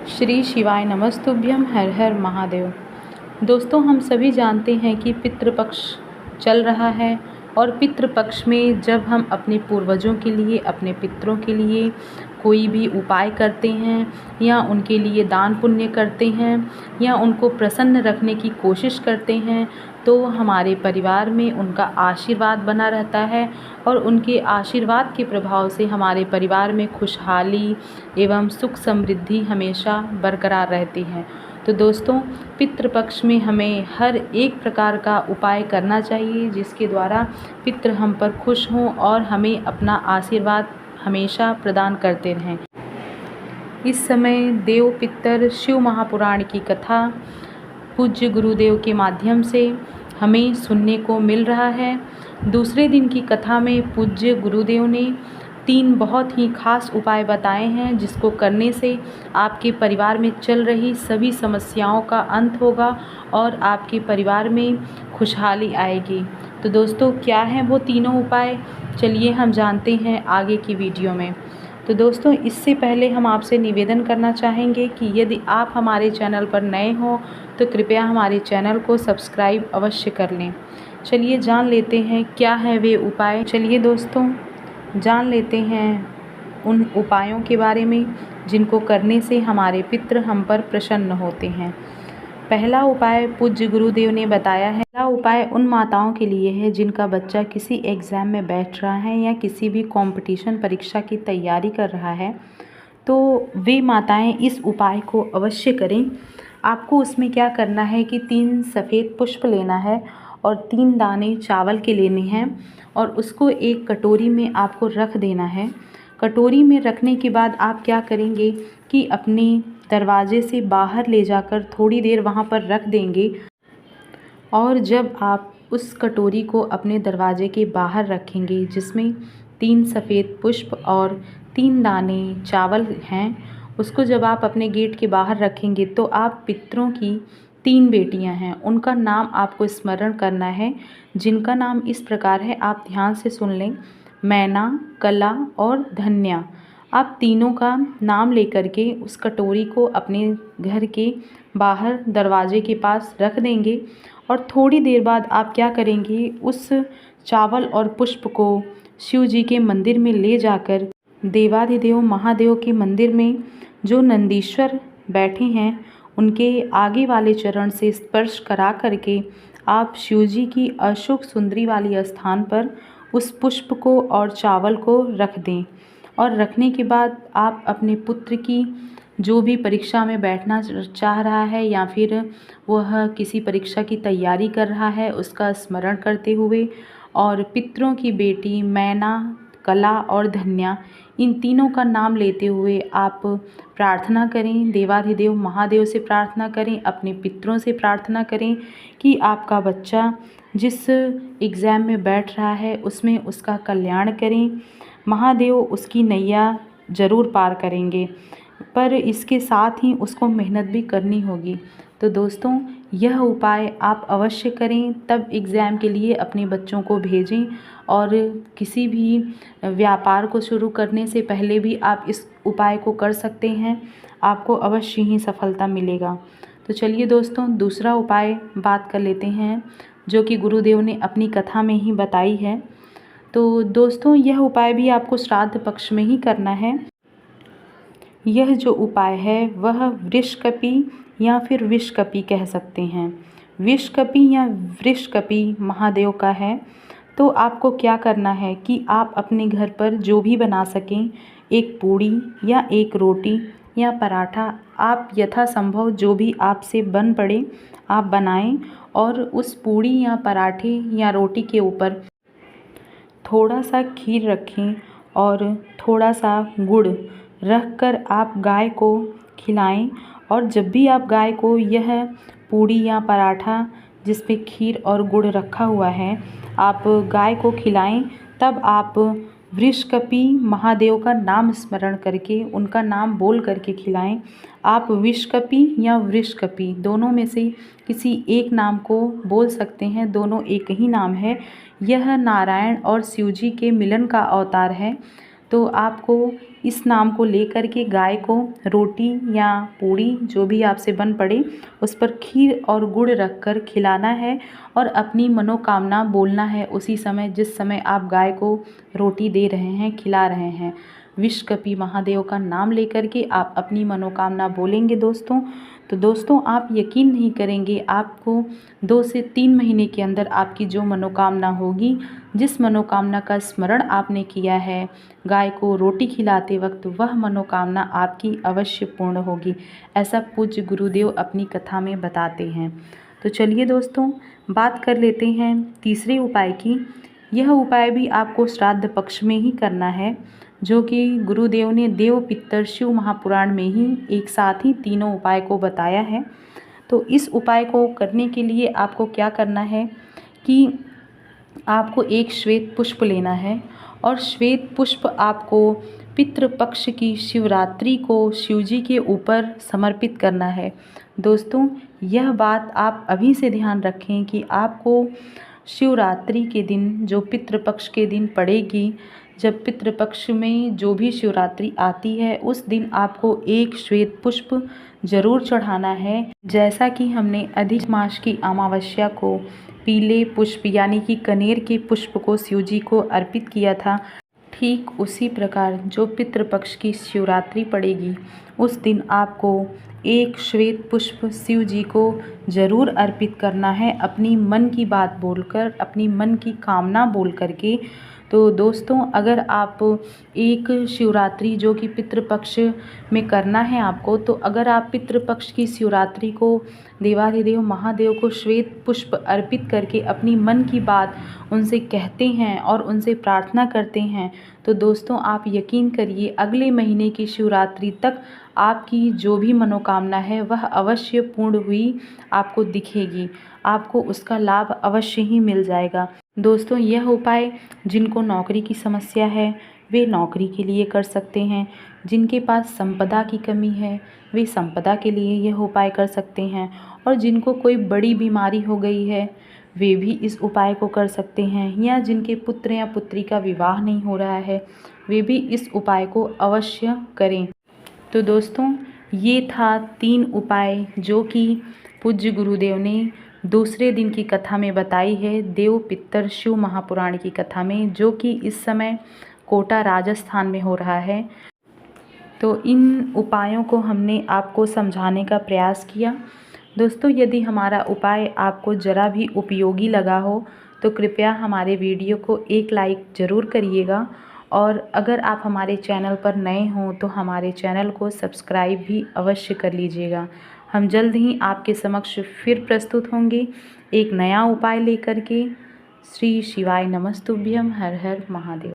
श्री शिवाय नमस्तुभ्यम, हर हर महादेव। दोस्तों, हम सभी जानते हैं कि पितृपक्ष चल रहा है और पितृपक्ष में जब हम अपने पूर्वजों के लिए, अपने पितरों के लिए कोई भी उपाय करते हैं या उनके लिए दान पुण्य करते हैं या उनको प्रसन्न रखने की कोशिश करते हैं, तो हमारे परिवार में उनका आशीर्वाद बना रहता है और उनके आशीर्वाद के प्रभाव से हमारे परिवार में खुशहाली एवं सुख समृद्धि हमेशा बरकरार रहती है। तो दोस्तों, पितृपक्ष में हमें हर एक प्रकार का उपाय करना चाहिए जिसके द्वारा पितृ हम पर खुश हों और हमें अपना आशीर्वाद हमेशा प्रदान करते रहें। इस समय देव पितर शिव महापुराण की कथा पूज्य गुरुदेव के माध्यम से हमें सुनने को मिल रहा है। दूसरे दिन की कथा में पूज्य गुरुदेव ने 3 बहुत ही खास उपाय बताए हैं जिसको करने से आपके परिवार में चल रही सभी समस्याओं का अंत होगा और आपके परिवार में खुशहाली आएगी। तो दोस्तों, क्या हैं वो तीनों उपाय? चलिए हम जानते हैं आगे की वीडियो में। तो दोस्तों, इससे पहले हम आपसे निवेदन करना चाहेंगे कि यदि आप हमारे चैनल पर नए हों तो कृपया हमारे चैनल को सब्सक्राइब अवश्य कर लें। चलिए जान लेते हैं क्या है वे उपाय। चलिए दोस्तों, जान लेते हैं उन उपायों के बारे में जिनको करने से हमारे पितृ हम पर प्रसन्न होते हैं। पहला उपाय पूज्य गुरुदेव ने बताया है। पहला उपाय उन माताओं के लिए है जिनका बच्चा किसी एग्ज़ाम में बैठ रहा है या किसी भी कंपटीशन परीक्षा की तैयारी कर रहा है, तो वे माताएं इस उपाय को अवश्य करें। आपको उसमें क्या करना है कि 3 सफ़ेद पुष्प लेना है और 3 दाने चावल के लेने हैं और उसको एक कटोरी में आपको रख देना है। कटोरी में रखने के बाद आप क्या करेंगे कि अपने दरवाजे से बाहर ले जाकर थोड़ी देर वहाँ पर रख देंगे और जब आप उस कटोरी को अपने दरवाजे के बाहर रखेंगे जिसमें 3 सफ़ेद पुष्प और 3 दाने चावल हैं, उसको जब आप अपने गेट के बाहर रखेंगे तो आप पितरों की 3 बेटियां हैं, उनका नाम आपको स्मरण करना है, जिनका नाम इस प्रकार है, आप ध्यान से सुन लें। मैना, कला और धन्या। आप तीनों का नाम लेकर के उस कटोरी को अपने घर के बाहर दरवाजे के पास रख देंगे और थोड़ी देर बाद आप क्या करेंगे, उस चावल और पुष्प को शिव जी के मंदिर में ले जाकर देवाधिदेव महादेव के मंदिर में जो नंदीश्वर बैठे हैं उनके आगे वाले चरण से स्पर्श करा करके आप शिव जी की अशोक सुंदरी वाली स्थान पर उस पुष्प को और चावल को रख दें। और रखने के बाद आप अपने पुत्र की जो भी परीक्षा में बैठना चाह रहा है या फिर वह किसी परीक्षा की तैयारी कर रहा है, उसका स्मरण करते हुए और पितरों की बेटी मैना, कला और धन्या, इन तीनों का नाम लेते हुए आप प्रार्थना करें। देवाधिदेव महादेव से प्रार्थना करें, अपने पितरों से प्रार्थना करें कि आपका बच्चा जिस एग्ज़ाम में बैठ रहा है उसमें उसका कल्याण करें। महादेव उसकी नैया ज़रूर पार करेंगे, पर इसके साथ ही उसको मेहनत भी करनी होगी। तो दोस्तों, यह उपाय आप अवश्य करें, तब एग्ज़ाम के लिए अपने बच्चों को भेजें और किसी भी व्यापार को शुरू करने से पहले भी आप इस उपाय को कर सकते हैं, आपको अवश्य ही सफलता मिलेगा। तो चलिए दोस्तों, दूसरा उपाय बात कर लेते हैं जो कि गुरुदेव ने अपनी कथा में ही बताई है। तो दोस्तों, यह उपाय भी आपको श्राद्ध पक्ष में ही करना है। यह जो उपाय है वह वृषकपि या फिर विषकपि कह सकते हैं। विषकपि या वृषकपि महादेव का है। तो आपको क्या करना है कि आप अपने घर पर जो भी बना सकें, एक पूड़ी या एक रोटी या पराठा, आप यथासंभव जो भी आपसे बन पड़े आप बनाएं और उस पूड़ी या पराठे या रोटी के ऊपर थोड़ा सा खीर रखें और थोड़ा सा गुड़ रख कर आप गाय को खिलाएं। और जब भी आप गाय को यह पूड़ी या पराठा जिस पे खीर और गुड़ रखा हुआ है आप गाय को खिलाएं, तब आप वृषकपि महादेव का नाम स्मरण करके, उनका नाम बोल करके खिलाएं। आप विषकपि या वृषकपि दोनों में से किसी एक नाम को बोल सकते हैं, दोनों एक ही नाम है। यह नारायण और शिवजी के मिलन का अवतार है। तो आपको इस नाम को लेकर के गाय को रोटी या पूड़ी जो भी आपसे बन पड़े उस पर खीर और गुड़ रख कर खिलाना है और अपनी मनोकामना बोलना है उसी समय जिस समय आप गाय को रोटी दे रहे हैं, खिला रहे हैं। विश्वकपि महादेव का नाम लेकर के आप अपनी मनोकामना बोलेंगे दोस्तों। तो दोस्तों आप यकीन नहीं करेंगे, आपको 2 से 3 महीने के अंदर आपकी जो मनोकामना होगी, जिस मनोकामना का स्मरण आपने किया है गाय को रोटी खिलाते वक्त, वह मनोकामना आपकी अवश्य पूर्ण होगी। ऐसा पूज्य गुरुदेव अपनी कथा में बताते हैं। तो चलिए दोस्तों बात कर लेते हैं तीसरे उपाय की। यह उपाय भी आपको श्राद्ध पक्ष में ही करना है, जो कि गुरुदेव ने देव पितर शिव महापुराण में ही एक साथ ही तीनों उपाय को बताया है। तो इस उपाय को करने के लिए आपको क्या करना है कि आपको एक श्वेत पुष्प लेना है और श्वेत पुष्प आपको पितृपक्ष की शिवरात्रि को शिवजी के ऊपर समर्पित करना है। दोस्तों यह बात आप अभी से ध्यान रखें कि आपको शिवरात्रि के दिन, जो पितृपक्ष के दिन पड़ेगी, जब पितृपक्ष में जो भी शिवरात्रि आती है उस दिन आपको एक श्वेत पुष्प जरूर चढ़ाना है। जैसा कि हमने अधिक मास की अमावस्या को पीले पुष्प यानी कि कनेर के पुष्प को शिवजी को अर्पित किया था, ठीक उसी प्रकार जो पितृपक्ष की शिवरात्रि पड़ेगी उस दिन आपको एक श्वेत पुष्प शिव जी को ज़रूर अर्पित करना है, अपनी मन की बात बोलकर, अपनी मन की कामना बोल करके। तो दोस्तों अगर आप एक शिवरात्रि जो कि पितृपक्ष में करना है आपको, तो अगर आप पितृपक्ष की शिवरात्रि को देवाधिदेव महादेव को श्वेत पुष्प अर्पित करके अपनी मन की बात उनसे कहते हैं और उनसे प्रार्थना करते हैं, तो दोस्तों आप यकीन करिए अगले महीने की शिवरात्रि तक आपकी जो भी मनोकामना है वह अवश्य पूर्ण हुई आपको दिखेगी, आपको उसका लाभ अवश्य ही मिल जाएगा। दोस्तों यह उपाय जिनको नौकरी की समस्या है वे नौकरी के लिए कर सकते हैं, जिनके पास संपदा की कमी है वे संपदा के लिए यह उपाय कर सकते हैं, और जिनको कोई बड़ी बीमारी हो गई है वे भी इस उपाय को कर सकते हैं, या जिनके पुत्र या पुत्री का विवाह नहीं हो रहा है वे भी इस उपाय को अवश्य करें। तो दोस्तों ये था 3 उपाय जो कि पूज्य गुरुदेव ने दूसरे दिन की कथा में बताई है, देव पितर शिव महापुराण की कथा में, जो कि इस समय कोटा राजस्थान में हो रहा है। तो इन उपायों को हमने आपको समझाने का प्रयास किया। दोस्तों यदि हमारा उपाय आपको ज़रा भी उपयोगी लगा हो तो कृपया हमारे वीडियो को एक लाइक ज़रूर करिएगा, और अगर आप हमारे चैनल पर नए हों तो हमारे चैनल को सब्सक्राइब भी अवश्य कर लीजिएगा। हम जल्द ही आपके समक्ष फिर प्रस्तुत होंगे एक नया उपाय लेकर के। श्री शिवाय नमस्तुभ्यम। हर हर महादेव।